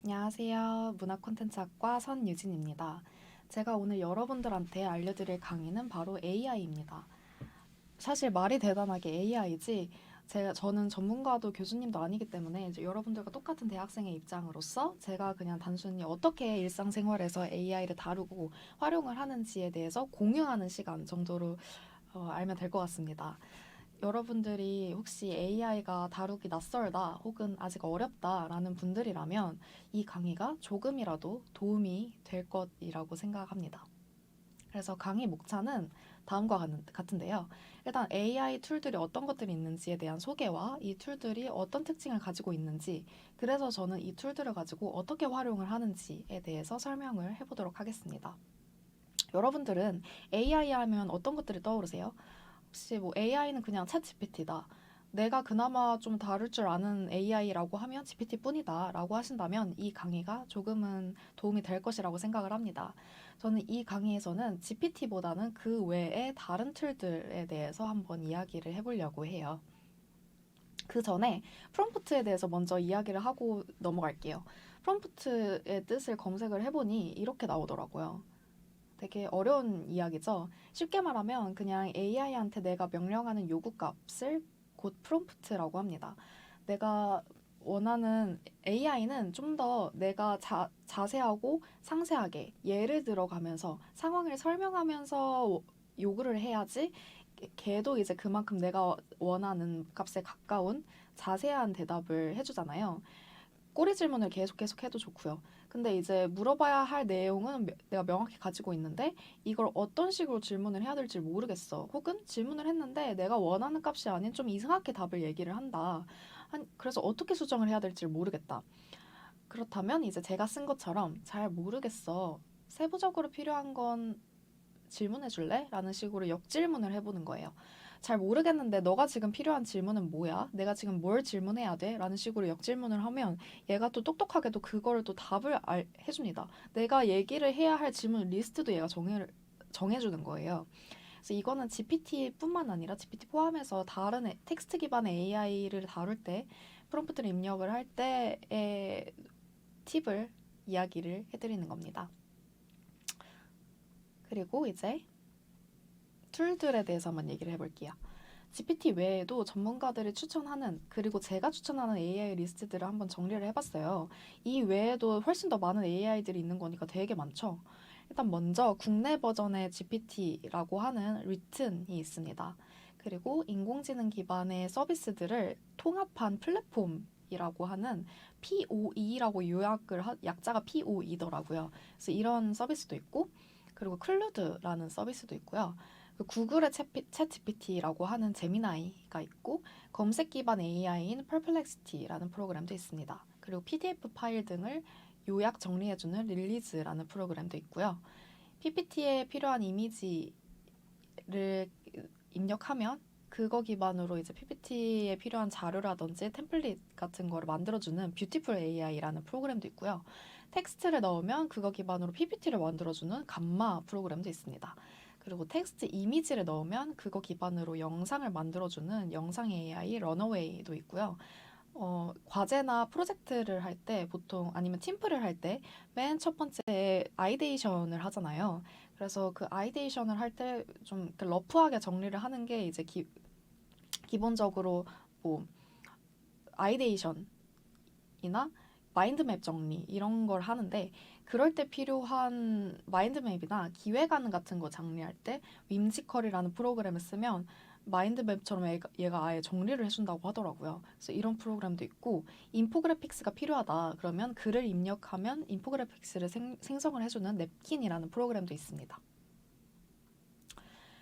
안녕하세요. 문화 콘텐츠학과 선유진입니다. 제가 오늘 여러분들한테 알려드릴 강의는 바로 AI입니다. 사실 말이 대단하게 AI지 저는 전문가도 교수님도 아니기 때문에 이제 여러분들과 똑같은 대학생의 입장으로서 제가 그냥 단순히 어떻게 일상생활에서 AI를 다루고 활용을 하는지에 대해서 공유하는 시간 정도로 알면 될 것 같습니다. 여러분들이 혹시 AI가 다루기 낯설다 혹은 아직 어렵다라는 분들이라면 이 강의가 조금이라도 도움이 될 것이라고 생각합니다. 그래서 강의 목차는 다음과 같은데요. 일단 AI 툴들이 어떤 것들이 있는지에 대한 소개와 이 툴들이 어떤 특징을 가지고 있는지, 그래서 저는 이 툴들을 가지고 어떻게 활용을 하는지에 대해서 설명을 해보도록 하겠습니다. 여러분들은 AI 하면 어떤 것들이 떠오르세요? 혹시 뭐 AI는 그냥 챗 GPT다. 내가 그나마 좀 다룰 줄 아는 AI라고 하면 GPT뿐이다 라고 하신다면 이 강의가 조금은 도움이 될 것이라고 생각을 합니다. 저는 이 강의에서는 GPT보다는 그 외에 다른 툴들에 대해서 한번 이야기를 해보려고 해요. 그 전에 프롬프트에 대해서 먼저 이야기를 하고 넘어갈게요. 프롬프트의 뜻을 검색을 해보니 이렇게 나오더라고요. 되게 어려운 이야기죠. 쉽게 말하면 그냥 AI한테 내가 명령하는 요구 값을 곧 프롬프트라고 합니다. 내가 원하는 AI는 좀 더 내가 자세하고 상세하게 예를 들어가면서 상황을 설명하면서 요구를 해야지 걔도 이제 그만큼 내가 원하는 값에 가까운 자세한 대답을 해주잖아요. 꼬리 질문을 계속 해도 좋고요. 근데 이제 물어봐야 할 내용은 내가 명확히 가지고 있는데 이걸 어떤 식으로 질문을 해야 될지 모르겠어. 혹은 질문을 했는데 내가 원하는 값이 아닌 좀 이상하게 답을 얘기를 한다. 그래서 어떻게 수정을 해야 될지 모르겠다. 그렇다면 이제 제가 쓴 것처럼 잘 모르겠어. 세부적으로 필요한 건 질문해 줄래? 라는 식으로 역질문을 해보는 거예요. 잘 모르겠는데 너가 지금 필요한 질문은 뭐야? 내가 지금 뭘 질문해야 돼? 라는 식으로 역질문을 하면 얘가 또 똑똑하게도 그거를 또 답을 해줍니다. 내가 얘기를 해야 할 질문 리스트도 얘가 정해주는 거예요. 그래서 이거는 GPT뿐만 아니라 GPT 포함해서 다른 텍스트 기반의 AI를 다룰 때 프롬프트를 입력을 할 때의 팁을 이야기를 해드리는 겁니다. 그리고 이제 툴들에 대해서 한번 얘기를 해볼게요. GPT 외에도 전문가들이 추천하는 그리고 제가 추천하는 AI 리스트들을 한번 정리를 해봤어요. 이 외에도 훨씬 더 많은 AI들이 있는 거니까 되게 많죠. 일단 먼저 국내 버전의 GPT라고 하는 리튼이 있습니다. 그리고 인공지능 기반의 서비스들을 통합한 플랫폼이라고 하는 POE라고 약자가 POE더라고요. 그래서 이런 서비스도 있고 그리고 클루드라는 서비스도 있고요. 구글의 챗 GPT라고 하는 제미나이가 있고 검색 기반 AI인 퍼플렉시티라는 프로그램도 있습니다. 그리고 PDF 파일 등을 요약 정리해주는 릴리즈라는 프로그램도 있고요. PPT에 필요한 이미지를 입력하면 그거 기반으로 이제 PPT에 필요한 자료라든지 템플릿 같은 거를 만들어주는 뷰티풀 AI라는 프로그램도 있고요. 텍스트를 넣으면 그거 기반으로 PPT를 만들어주는 감마 프로그램도 있습니다. 그리고 텍스트 이미지를 넣으면 그거 기반으로 영상을 만들어주는 영상 AI 러너웨이도 있고요. 과제나 프로젝트를 할 때 보통 아니면 팀플을 할 때 맨 첫 번째 아이데이션을 하잖아요. 그래서 그 아이데이션을 할 때 좀 러프하게 정리를 하는 게 이제 기본적으로 뭐 아이데이션이나 마인드맵 정리 이런 걸 하는데 그럴 때 필요한 마인드맵이나 기획안 같은 거 정리할 때 윈지컬이라는 프로그램을 쓰면 마인드맵처럼 얘가 아예 정리를 해준다고 하더라고요. 그래서 이런 프로그램도 있고 인포그래픽스가 필요하다 그러면 글을 입력하면 인포그래픽스를 생성을 해주는 냅킨이라는 프로그램도 있습니다.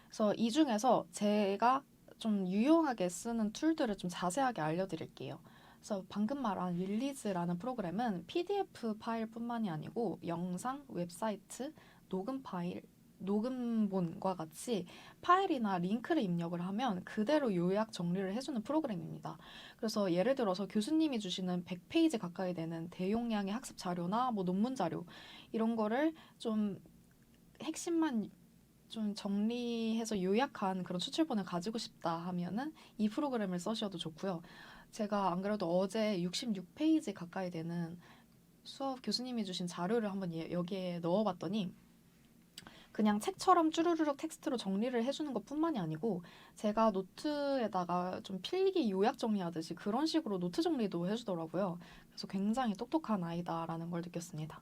그래서 이 중에서 제가 좀 유용하게 쓰는 툴들을 좀 자세하게 알려드릴게요. 그래서 방금 말한 릴리즈라는 프로그램은 PDF 파일뿐만이 아니고 영상, 웹사이트, 녹음 파일, 녹음본과 같이 파일이나 링크를 입력을 하면 그대로 요약 정리를 해주는 프로그램입니다. 그래서 예를 들어서 교수님이 주시는 100페이지 가까이 되는 대용량의 학습 자료나 뭐 논문 자료 이런 거를 좀 핵심만 좀 정리해서 요약한 그런 추출본을 가지고 싶다 하면은 이 프로그램을 써셔도 좋고요. 제가 안 그래도 어제 66페이지 가까이 되는 수업 교수님이 주신 자료를 한번 여기에 넣어봤더니 그냥 책처럼 쭈루루룩 텍스트로 정리를 해주는 것뿐만이 아니고 제가 노트에다가 좀 필기 요약 정리하듯이 그런 식으로 노트 정리도 해주더라고요. 그래서 굉장히 똑똑한 아이다라는 걸 느꼈습니다.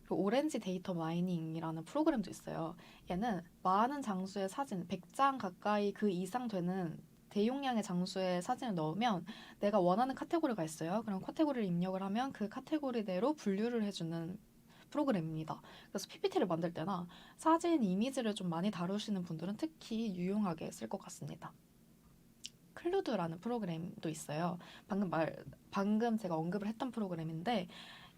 그리고 오렌지 데이터 마이닝이라는 프로그램도 있어요. 얘는 많은 장수의 사진, 100장 가까이 그 이상 되는 대용량의 장수의 사진을 넣으면 내가 원하는 카테고리가 있어요. 그럼 카테고리를 입력을 하면 그 카테고리대로 분류를 해주는 프로그램입니다. 그래서 PPT를 만들 때나 사진, 이미지를 좀 많이 다루시는 분들은 특히 유용하게 쓸 것 같습니다. 클루드라는 프로그램도 있어요. 방금 제가 언급을 했던 프로그램인데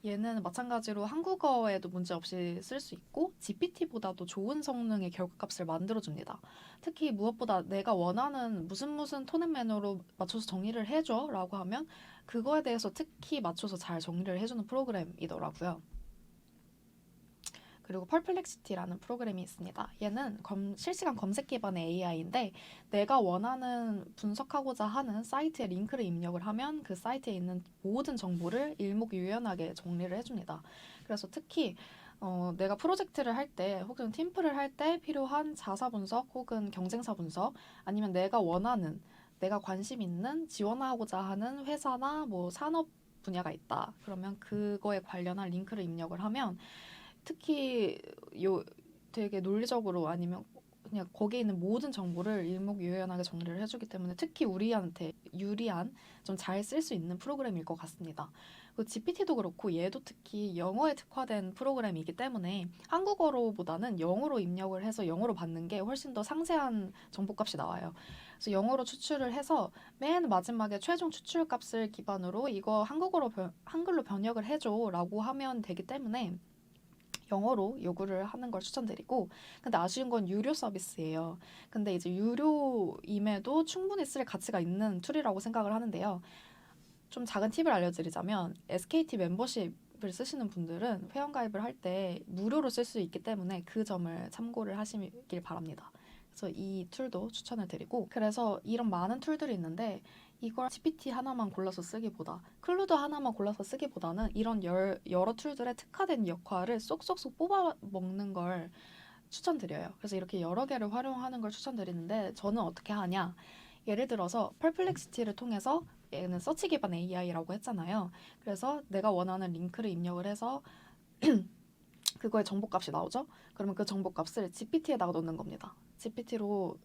얘는 마찬가지로 한국어에도 문제없이 쓸 수 있고 GPT보다도 좋은 성능의 결과값을 만들어줍니다. 특히 무엇보다 내가 원하는 무슨 톤 앤 매너로 맞춰서 정리를 해줘 라고 하면 그거에 대해서 특히 맞춰서 잘 정리를 해주는 프로그램이더라고요. 그리고 펄플렉시티라는 프로그램이 있습니다. 얘는 실시간 검색 기반의 AI인데 내가 원하는 분석하고자 하는 사이트에 링크를 입력을 하면 그 사이트에 있는 모든 정보를 일목요연하게 정리를 해줍니다. 그래서 특히 내가 프로젝트를 할 때 혹은 팀플을 할 때 필요한 자사 분석 혹은 경쟁사 분석 아니면 내가 관심 있는 지원하고자 하는 회사나 뭐 산업 분야가 있다. 그러면 그거에 관련한 링크를 입력을 하면 특히 되게 논리적으로 아니면 그냥 거기에 있는 모든 정보를 일목요연하게 정리를 해주기 때문에 특히 우리한테 유리한 좀 잘 쓸 수 있는 프로그램일 것 같습니다. 그 GPT도 그렇고 얘도 특히 영어에 특화된 프로그램이기 때문에 한국어로보다는 영어로 입력을 해서 영어로 받는 게 훨씬 더 상세한 정보값이 나와요. 그래서 영어로 추출을 해서 맨 마지막에 최종 추출값을 기반으로 이거 한글로 번역을 해줘라고 하면 되기 때문에 영어로 요구를 하는 걸 추천드리고 근데 아쉬운 건 유료 서비스예요. 근데 이제 유료임에도 충분히 쓸 가치가 있는 툴이라고 생각을 하는데요. 좀 작은 팁을 알려드리자면 SKT 멤버십을 쓰시는 분들은 회원가입을 할 때 무료로 쓸 수 있기 때문에 그 점을 참고를 하시길 바랍니다. 그래서 이 툴도 추천을 드리고 그래서 이런 많은 툴들이 있는데 이걸 GPT 하나만 골라서 쓰기보다 클루드 하나만 골라서 쓰기보다는 이런 여러 툴들의 특화된 역할을 쏙쏙쏙 뽑아 먹는 걸 추천드려요. 그래서 이렇게 여러 개를 활용하는 걸 추천드리는데 저는 어떻게 하냐? 예를 들어서 펄플렉시티를 통해서 얘는 서치 기반 AI라고 했잖아요. 그래서 내가 원하는 링크를 입력을 해서 그거의 정보값이 나오죠? 그러면 그 정보값을 GPT에다가 넣는 겁니다. GPT로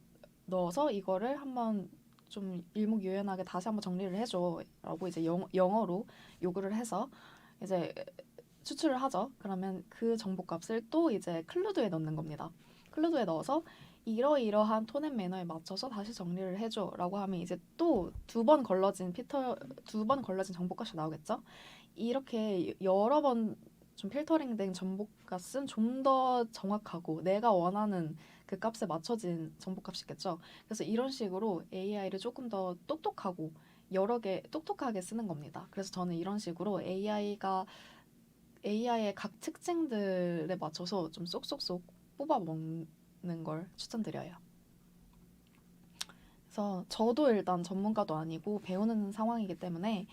넣어서 이거를 한번 좀 일목요연하게 다시 한번 정리를 해줘라고 이제 영어로 요구를 해서 이제 추출을 하죠. 그러면 그 정보값을 또 이제 클루드에 넣는 겁니다. 클루드에 넣어서 이러이러한 톤 앤 매너에 맞춰서 다시 정리를 해줘라고 하면 이제 또 두 번 걸러진 정보값이 나오겠죠. 이렇게 여러 번 좀 필터링된 정보값은 좀 더 정확하고 내가 원하는 그 값에 맞춰진 정보값이겠죠. 그래서 이런 식으로 AI를 조금 더 똑똑하고 여러 개 똑똑하게 쓰는 겁니다. 그래서 저는 이런 식으로 AI의 각 특징들에 맞춰서 좀 쏙쏙쏙 뽑아 먹는 걸 추천드려요. 그래서 저도 일단 전문가도 아니고 배우는 상황이기 때문에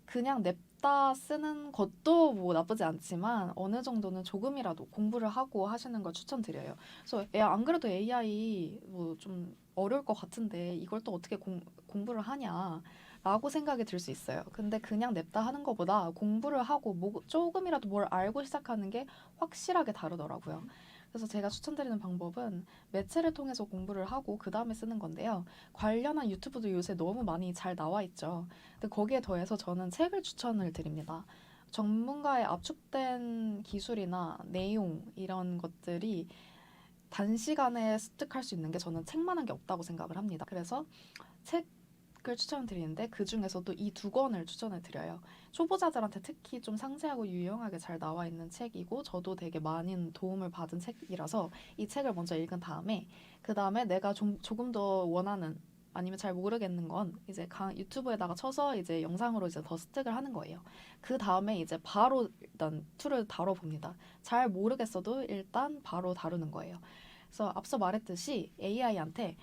그냥 냅다 쓰는 것도 뭐 나쁘지 않지만 어느 정도는 조금이라도 공부를 하고 하시는 걸 추천드려요. 그래서 안 그래도 AI 뭐 좀 어려울 것 같은데 이걸 또 어떻게 공부를 하냐 라고 생각이 들 수 있어요. 근데 그냥 냅다 하는 것보다 공부를 하고 뭐 조금이라도 뭘 알고 시작하는 게 확실하게 다르더라고요. 그래서 제가 추천드리는 방법은 매체를 통해서 공부를 하고 그 다음에 쓰는 건데요. 관련한 유튜브도 요새 너무 많이 잘 나와 있죠. 근데 거기에 더해서 저는 책을 추천을 드립니다. 전문가의 압축된 기술이나 내용 이런 것들이 단시간에 습득할 수 있는 게 저는 책만한 게 없다고 생각을 합니다. 그래서 책 을 추천드리는데 그 중에서도 이 두 권을 추천을 드려요. 초보자들한테 특히 좀 상세하고 유용하게 잘 나와 있는 책이고 저도 되게 많은 도움을 받은 책이라서 이 책을 먼저 읽은 다음에 그 다음에 내가 조금 더 원하는 아니면 잘 모르겠는 건 이제 유튜브에다가 쳐서 이제 영상으로 이제 더 습득을 하는 거예요. 그 다음에 이제 바로 일단 툴을 다뤄봅니다. 잘 모르겠어도 일단 바로 다루는 거예요. 그래서 앞서 말했듯이 AI한테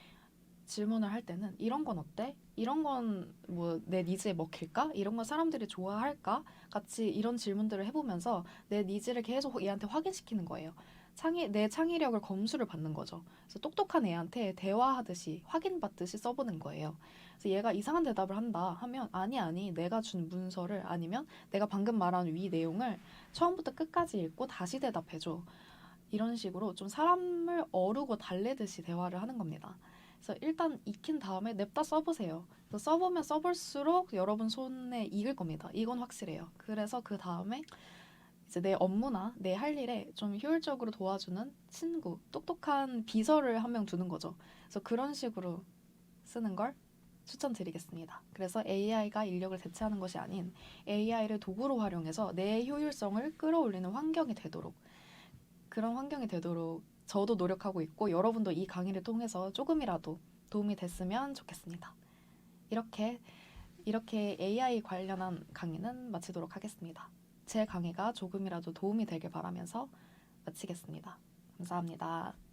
질문을 할 때는 이런 건 어때? 이런 건 뭐 내 니즈에 먹힐까? 이런 건 사람들이 좋아할까? 같이 이런 질문들을 해보면서 내 니즈를 계속 얘한테 확인시키는 거예요. 내 창의력을 검수를 받는 거죠. 그래서 똑똑한 애한테 대화하듯이 확인받듯이 써보는 거예요. 그래서 얘가 이상한 대답을 한다 하면 아니 내가 준 문서를 아니면 내가 방금 말한 위 내용을 처음부터 끝까지 읽고 다시 대답해줘. 이런 식으로 좀 사람을 어루고 달래듯이 대화를 하는 겁니다. 그래서 일단 익힌 다음에 냅다 써보세요. 그래서 써보면 써볼수록 여러분 손에 익을 겁니다. 이건 확실해요. 그래서 그 다음에 이제 내 업무나 내 할 일에 좀 효율적으로 도와주는 친구, 똑똑한 비서를 한 명 두는 거죠. 그래서 그런 식으로 쓰는 걸 추천드리겠습니다. 그래서 AI가 인력을 대체하는 것이 아닌 AI를 도구로 활용해서 내 효율성을 끌어올리는 환경이 되도록 그런 환경이 되도록 저도 노력하고 있고 여러분도 이 강의를 통해서 조금이라도 도움이 됐으면 좋겠습니다. 이렇게 AI 관련한 강의는 마치도록 하겠습니다. 제 강의가 조금이라도 도움이 되길 바라면서 마치겠습니다. 감사합니다.